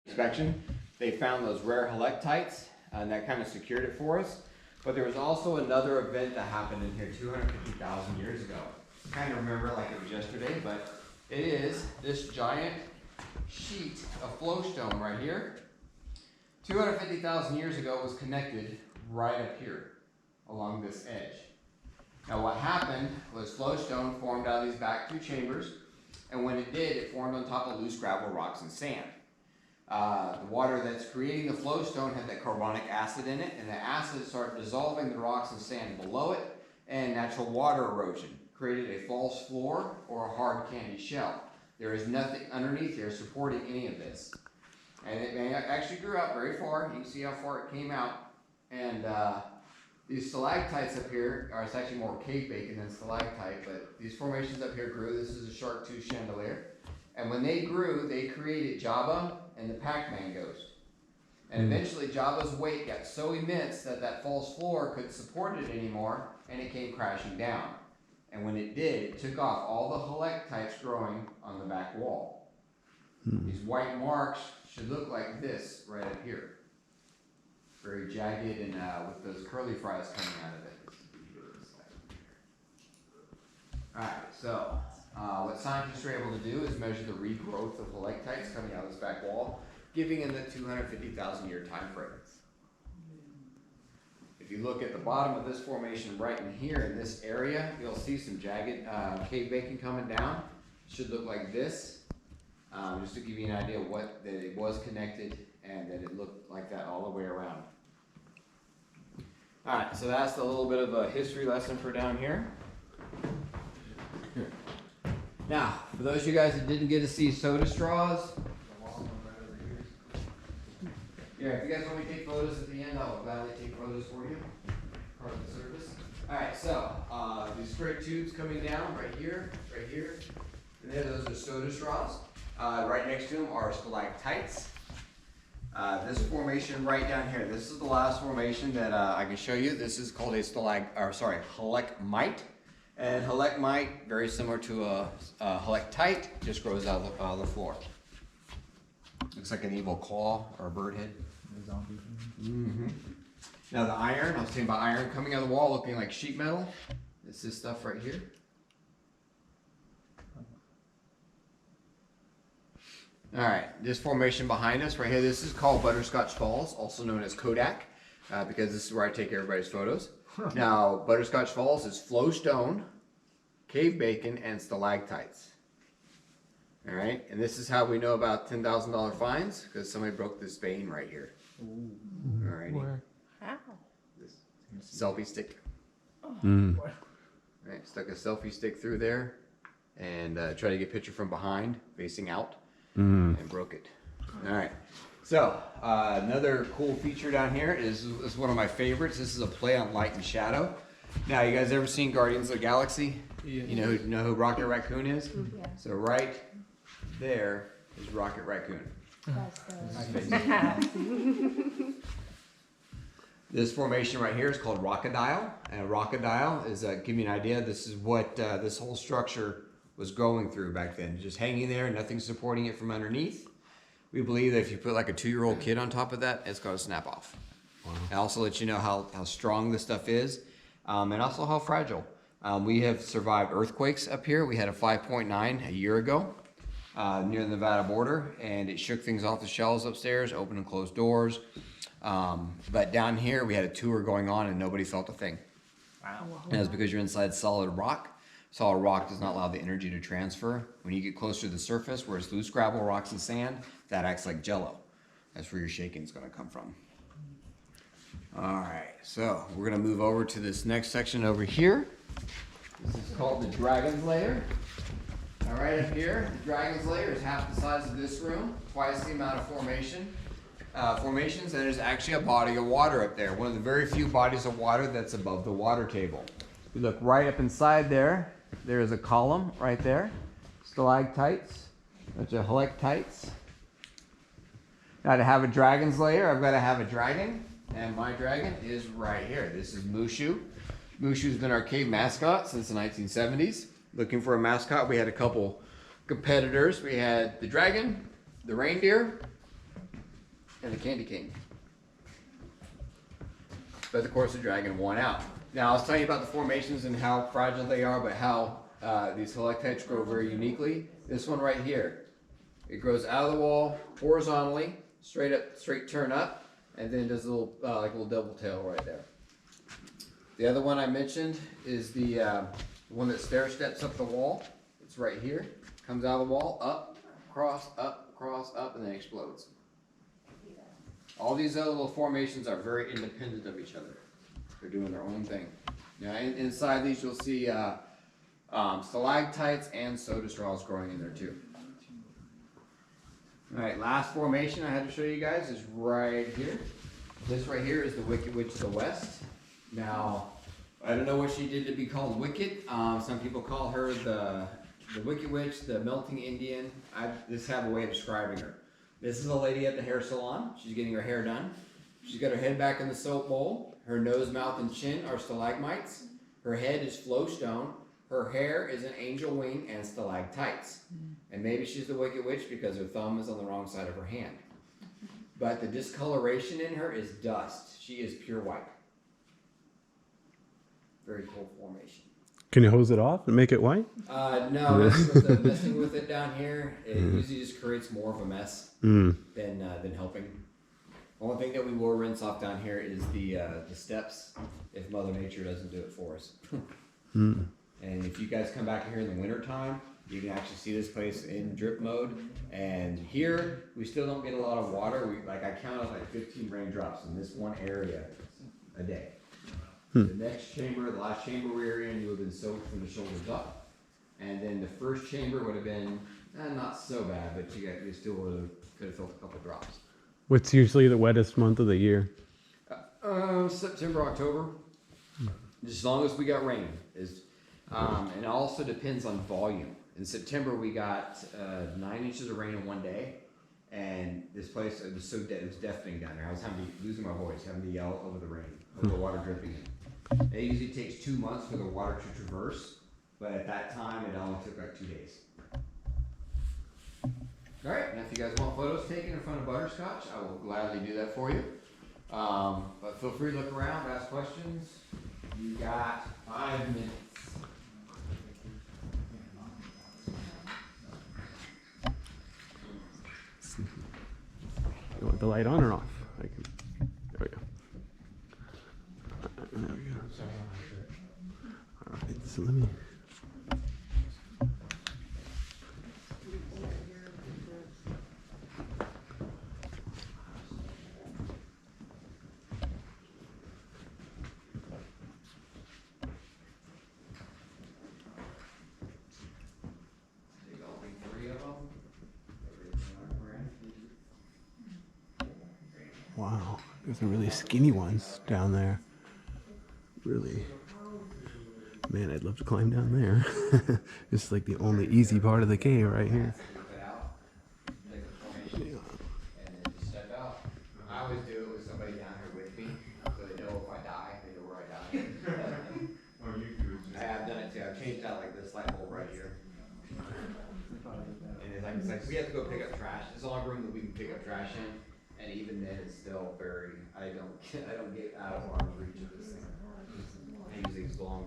inspection. They found those rare helictites, and that kind of secured it for us. But there was also another event that happened in here 250,000 years ago. I kind of remember like it was yesterday, but it is this giant sheet of flowstone right here. 250,000 years ago was connected right up here along this edge. Now what happened was flowstone formed out of these back two chambers, and when it did, it formed on top of loose gravel, rocks, and sand. The water that's creating the flowstone had that carbonic acid in it, and the acid started dissolving the rocks and sand below it, and natural water erosion created a false floor or a hard candy shell. There is nothing underneath here supporting any of this. And it actually grew out very far. You can see how far it came out. And these stalactites up here, or it's actually more cave bacon than stalactite, but these formations up here grew. This is a shark tooth chandelier. And when they grew, they created Jabba and the Pac-Man ghost. And eventually Jabba's weight got so immense that that false floor couldn't support it anymore, and it came crashing down. And when it did, it took off all the helictites growing on the back wall. These white marks should look like this right up here. Very jagged and with those curly fries coming out of it. Alright, so what scientists were able to do is measure the regrowth of helictites coming out of this back wall, giving it the 250,000 year time frame. If you look at the bottom of this formation right in here in this area, you'll see some jagged cave bacon coming down. It should look like this, just to give you an idea of that it was connected and that it looked like that all the way around. Alright, so that's a little bit of a history lesson for down here. Now, for those of you guys that didn't get to see soda straws, yeah, if you guys want me to take photos at the end, I'll gladly take photos for you. Part of the service. Alright, so these straight tubes coming down right here, and then those are soda straws. Right next to them are stalactites. This formation right down here, this is the last formation that I can show you. This is called a helicmite. And helicmite, very similar to a helictite, just grows out of the floor. Looks like an evil claw or a bird head. Now the iron, I was saying about iron coming out of the wall looking like sheet metal. It's this stuff right here. Alright, this formation behind us right here, this is called Butterscotch Falls, also known as Kodak, because this is where I take everybody's photos. Now, Butterscotch Falls is flowstone, cave bacon, and stalactites. Alright, and this is how we know about $10,000 fines, because somebody broke this vein right here. Alrighty. How? This selfie stick. Right, stuck a selfie stick through there, and tried to get a picture from behind, facing out. And broke it. Alright, so another cool feature down here is one of my favorites. This is a play on light and shadow. Now, you guys ever seen Guardians of the Galaxy? Yeah. You know who Rocket Raccoon is? Yeah. So right there is Rocket Raccoon. This formation right here is called Rockadile, and Rockadile is, give me an idea, this is what this whole structure was going through back then. Just hanging there, nothing supporting it from underneath. We believe that if you put like a 2-year-old kid on top of that, it's going to snap off. Wow. It also lets you know how strong this stuff is, and also how fragile. We have survived earthquakes up here. We had a 5.9 a year ago near the Nevada border, and it shook things off the shelves upstairs, opened and closed doors. But down here, we had a tour going on, and nobody felt a thing. Wow. And it's because you're inside solid rock. Solid rock does not allow the energy to transfer. When you get closer to the surface, where it's loose gravel, rocks, and sand, that acts like jello. That's where your shaking is going to come from. All right, so we're going to move over to this next section over here. This is called the Dragon's Lair. All right, up here, the Dragon's Lair is half the size of this room, twice the amount of formations, and there's actually a body of water up there. One of the very few bodies of water that's above the water table. If you look right up inside there, there's a column right there, stalactites, which are helictites. Now, to have a dragon's lair, I've got to have a dragon, and my dragon is right here. This is Mushu. Mushu's been our cave mascot since the 1970s. Looking for a mascot, we had a couple competitors. We had the dragon, the reindeer, and the candy cane. But of course the dragon won out. Now I was telling you about the formations and how fragile they are, but how these stalactites grow very uniquely. This one right here, it grows out of the wall horizontally, straight turn up, and then does a little like a little double tail right there. The other one I mentioned is the one that stair steps up the wall. It's right here, comes out of the wall, up, cross, and then explodes. All these other little formations are very independent of each other. They're doing their own thing. Now inside these you'll see stalactites and soda straws growing in there too. Alright, last formation I had to show you guys is right here. This right here is the Wicked Witch of the West. Now, I don't know what she did to be called Wicked. Some people call her the Wicked Witch, the Melting Indian. I just have a way of describing her. This is a lady at the hair salon. She's getting her hair done. She's got her head back in the soap bowl. Her nose, mouth, and chin are stalagmites. Her head is flowstone. Her hair is an angel wing and stalactites. And maybe she's the Wicked Witch because her thumb is on the wrong side of her hand. But the discoloration in her is dust. She is pure white. Very cool formation. Can you hose it off and make it white? No, messing with it down here, it usually just creates more of a mess than helping. The only thing that we will rinse off down here is the steps if Mother Nature doesn't do it for us. And if you guys come back here in the winter time, you can actually see this place in drip mode. And here, we still don't get a lot of water. I counted like 15 raindrops in this one area a day. The next chamber, the last chamber we were in, you would have been soaked from the shoulders up. And then the first chamber would have been not so bad, but you still could have felt a couple drops. What's usually the wettest month of the year? September, October. Just as long as we got rain. And it also depends on volume. In September, we got 9 inches of rain in one day. And this place, it was deafening down there. I was losing my voice, having to yell over the rain, over the water dripping in. It usually takes 2 months for the water to traverse, but at that time it only took like 2 days. Alright, and if you guys want photos taken in front of Butterscotch, I will gladly do that for you. But feel free to look around, ask questions. You got 5 minutes. You want the light on or off? There we go. There we go. All right, so let me. Wow, there's some really skinny ones down there. Really, man, I'd love to climb down there. It's like the only easy part of the cave right here. I always do it with somebody down here with me, so they know if I die, they know where I die. I have done it too. I've changed out like this light bulb right here. And it's like we have to go pick up trash. There's a lot of room that we can pick up trash in. And even then, it's still very. I don't get out of arm's reach of this thing. I use these long.